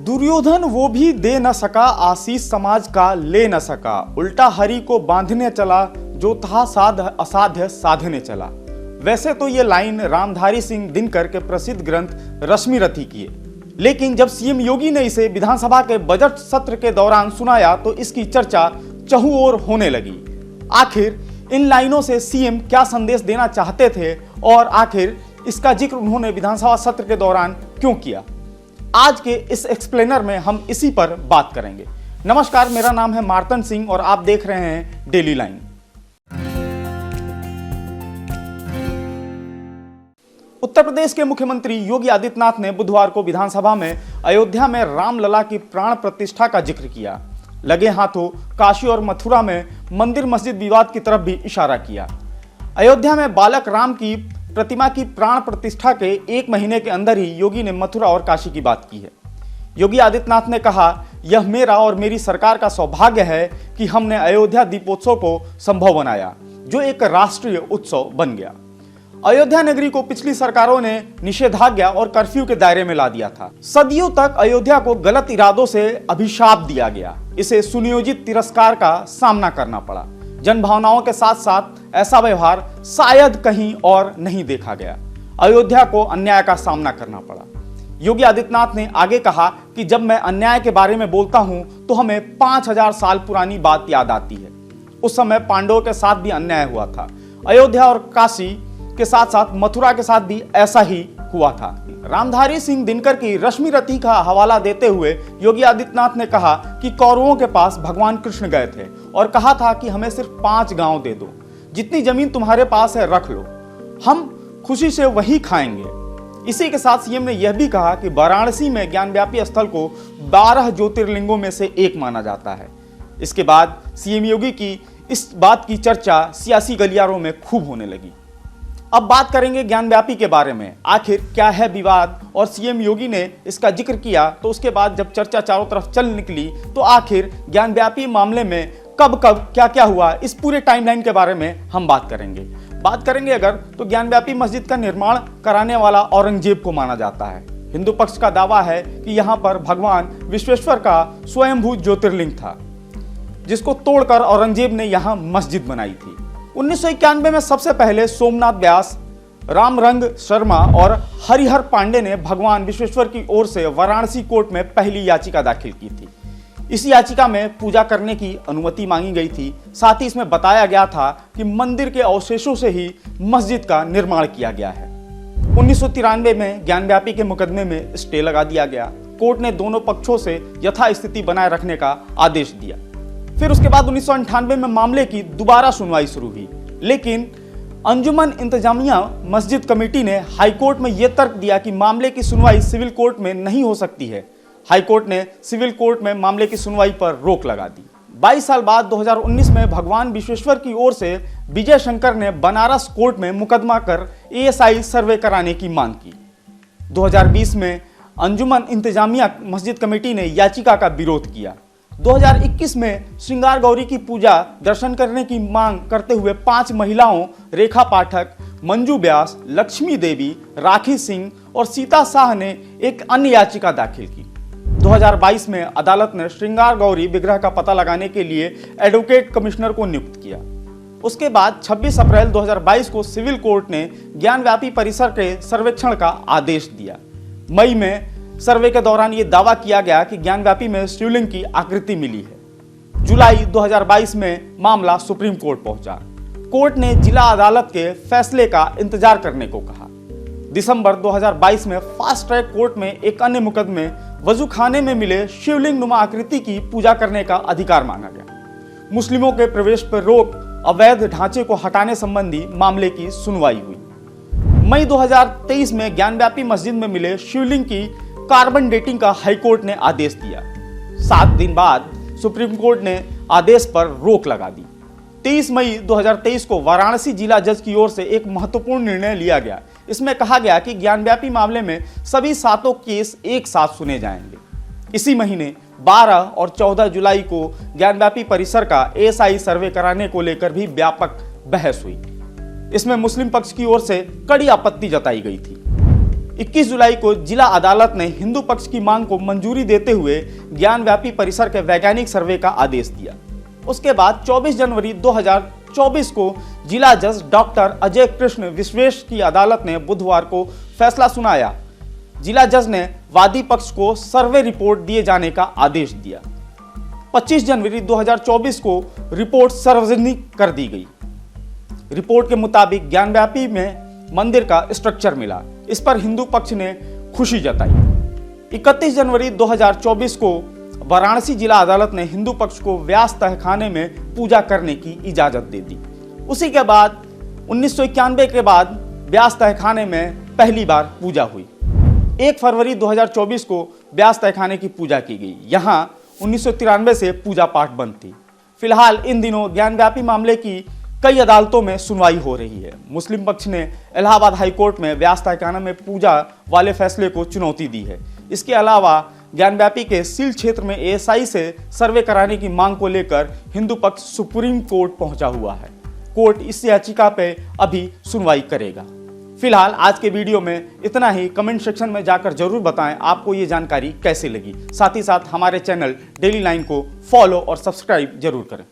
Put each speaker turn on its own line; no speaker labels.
दुर्योधन वो भी दे न सका, आशीष समाज का ले न सका, उल्टा हरि को बांधने चला, जो था साध असाध्य साधने चला। वैसे तो ये लाइन रामधारी सिंह दिनकर के प्रसिद्ध ग्रंथ रश्मिरथी की है, लेकिन जब सीएम योगी ने इसे विधानसभा के बजट सत्र के दौरान सुनाया तो इसकी चर्चा चहुओर होने लगी। आखिर इन लाइनों से सीएम क्या संदेश देना चाहते थे और आखिर इसका जिक्र उन्होंने विधानसभा सत्र के दौरान क्यों किया? आज के इस एक्सप्लेनर में हम इसी पर बात करेंगे। नमस्कार, मेरा नाम है मार्तन सिंह और आप देख रहे हैं डेली लाइन। उत्तर प्रदेश के मुख्यमंत्री योगी आदित्यनाथ ने बुधवार को विधानसभा में अयोध्या में रामलला की प्राण प्रतिष्ठा का जिक्र किया। लगे हाथों काशी और मथुरा में मंदिर मस्जिद विवाद की तरफ भी इशारा किया। अयोध्या में बालक राम की प्रतिमा की प्राण प्रतिष्ठा के एक महीने के अंदर ही योगी ने मथुरा और काशी की बात की है। योगी आदित्यनाथ ने कहा, यह मेरा और मेरी सरकार का सौभाग्य है कि हमने अयोध्या दीपोत्सव को संभव बनाया, जो एक राष्ट्रीय उत्सव बन गया। अयोध्या नगरी को पिछली सरकारों ने निषेधाज्ञा और कर्फ्यू के दायरे में ला दिया था। सदियों तक अयोध्या को गलत इरादों से अभिशाप दिया गया। इसे सुनियोजित तिरस्कार का सामना करना पड़ा। जन भावनाओं के साथ साथ ऐसा व्यवहार शायद कहीं और नहीं देखा गया। अयोध्या को अन्याय का सामना करना पड़ा। योगी आदित्यनाथ ने आगे कहा कि जब मैं अन्याय के बारे में बोलता हूं तो हमें 5000 साल पुरानी बात याद आती है। उस समय पांडवों के साथ भी अन्याय हुआ था। अयोध्या और काशी के साथ साथ मथुरा के साथ भी ऐसा ही हुआ था। रामधारी सिंह दिनकर की रश्मिरथी का हवाला देते हुए योगी आदित्यनाथ ने कहा कि कौरवों के पास भगवान कृष्ण गए थे और कहा था कि हमें सिर्फ 5 गांव दे दो, जितनी जमीन तुम्हारे पास है रख लो, हम खुशी से वही खाएंगे। इसी के साथ सीएम ने यह भी कहा कि वाराणसी में ज्ञानव्यापी स्थल को 12 ज्योतिर्लिंगों में से एक माना जाता है। इसके बाद सीएम योगी की इस बात की चर्चा सियासी गलियारों में खूब होने लगी। अब बात करेंगे ज्ञानव्यापी के बारे में। आखिर क्या है विवाद और सीएम योगी ने इसका जिक्र किया, तो उसके बाद जब चर्चा चारों तरफ चल निकली तो आखिर ज्ञानव्यापी मामले में कब कब क्या क्या हुआ, इस पूरे टाइमलाइन के बारे में हम बात करेंगे अगर तो ज्ञानव्यापी मस्जिद का निर्माण कराने वाला औरंगजेब को माना जाता है। हिंदू पक्ष का दावा है कि यहाँ पर भगवान विश्वेश्वर का स्वयंभू ज्योतिर्लिंग था, जिसको तोड़कर औरंगजेब ने यहाँ मस्जिद बनाई थी। 1991 में सबसे पहले सोमनाथ व्यास, रामरंग शर्मा और हरिहर पांडे ने भगवान विश्वेश्वर की ओर से वाराणसी कोर्ट में पहली याचिका दाखिल की थी। इस याचिका में पूजा करने की अनुमति मांगी गई थी। साथ ही इसमें बताया गया था कि मंदिर के अवशेषों से ही मस्जिद का निर्माण किया गया है। 1993 में ज्ञानव्यापी के मुकदमे में स्टे लगा दिया गया। कोर्ट ने दोनों पक्षों से यथास्थिति बनाए रखने का आदेश दिया। फिर उसके बाद 1998 में मामले की दोबारा सुनवाई शुरू हुई, लेकिन अंजुमन इंतजामिया मस्जिद कमेटी ने हाईकोर्ट में यह तर्क दिया कि मामले की सुनवाई सिविल कोर्ट में नहीं हो सकती है। हाईकोर्ट ने सिविल कोर्ट में मामले की सुनवाई पर रोक लगा दी। 22 साल बाद 2019 में भगवान विश्वेश्वर की ओर से विजय शंकर ने बनारस कोर्ट में मुकदमा कर ASI सर्वे कराने की मांग की। 2020 में अंजुमन इंतजामिया मस्जिद कमेटी ने याचिका का विरोध किया। 2021 में श्रृंगार गौरी की पूजा दर्शन करने की मांग करते हुए 5 महिलाओं रेखा पाठक, मंजू व्यास, लक्ष्मी देवी, राखी सिंह और सीता शाह ने एक अन्य याचिका दाखिल की। 2022 में अदालत ने श्रृंगार गौरी विग्रह का पता लगाने के लिए एडवोकेट कमिश्नर को नियुक्त किया। उसके बाद 26 अप्रैल 2022 को सिविल कोर्ट ने ज्ञानव्यापी परिसर के सर्वेक्षण का आदेश दिया। मई में सर्वे के दौरान यह दावा किया गया कि ज्ञानव्यापी में शिवलिंग की आकृति मिली है। जुलाई 2022 में मामला सुप्रीम कोर्ट पहुंचा। कोर्ट ने जिला अदालत के फैसले का इंतजार करने को कहा। दिसंबर 2022 में फास्ट ट्रैक कोर्ट में एक अन्य मुकदमे वजूखाने में मिले शिवलिंग नुमा आकृति की पूजा करने का अधिकार मांगा गया। मुस्लिमों के प्रवेश पर रोक, अवैध ढांचे को हटाने संबंधी मामले की सुनवाई हुई। मई 2023 में ज्ञानव्यापी मस्जिद में मिले शिवलिंग की कार्बन डेटिंग का हाईकोर्ट ने आदेश दिया। 7 दिन बाद सुप्रीम कोर्ट ने आदेश पर रोक लगा दी। 23 मई 2023 को वाराणसी जिला जज की ओर से एक महत्वपूर्ण निर्णय लिया गया। इसमें कहा गया कि ज्ञानव्यापी मामले में सभी 7 केस एक साथ सुने जाएंगे। इसी महीने 12 और 14 जुलाई को ज्ञानव्यापी परिसर का ASI सर्वे कराने को लेकर भी व्यापक बहस हुई। इसमें मुस्लिम पक्ष की ओर से कड़ी आपत्ति जताई गई थी। 21 जुलाई को जिला अदालत ने हिंदू पक्ष की मांग को मंजूरी देते हुए ज्ञानव्यापी परिसर के वैज्ञानिक सर्वे का आदेश दिया। उसके बाद 24 जनवरी 2024 को जिला जज डॉक्टर अजय कृष्ण विश्वेश की अदालत ने बुधवार को फैसला सुनाया। जिला जज ने वादी पक्ष को सर्वे रिपोर्ट दिए जाने का आदेश दिया। 25 जनवरी 2024 को रिपोर्ट सार्वजनिक कर दी गई। रिपोर्ट के मुताबिक ज्ञानव्यापी में मंदिर का स्ट्रक्चर मिला। इस पर हिंदू पक्ष ने खुशी जताई। 31 जनवरी 2024 को वाराणसी जिला अदालत ने हिंदू पक्ष को व्यास तहखाने में पूजा करने की इजाजत दे दी। उसी के बाद 1991 के बाद व्यास तहखाने में पहली बार पूजा हुई। 1 फरवरी 2024 को व्यास तहखाने की पूजा की गई। यहाँ 1993 से पूजा पाठ बंद थी। फिलहाल इन दिनों ज्ञानव्यापी मामले की कई अदालतों में सुनवाई हो रही है। मुस्लिम पक्ष ने इलाहाबाद हाईकोर्ट में व्यास तहखाना में पूजा वाले फैसले को चुनौती दी है। इसके अलावा ज्ञानव्यापी के सील क्षेत्र में एएसआई से सर्वे कराने की मांग को लेकर हिंदू पक्ष सुप्रीम कोर्ट पहुंचा हुआ है। कोर्ट इस याचिका पे अभी सुनवाई करेगा। फिलहाल आज के वीडियो में इतना ही। कमेंट सेक्शन में जाकर जरूर बताएं आपको ये जानकारी कैसे लगी। साथ ही साथ हमारे चैनल डेली लाइन को फॉलो और सब्सक्राइब जरूर करें।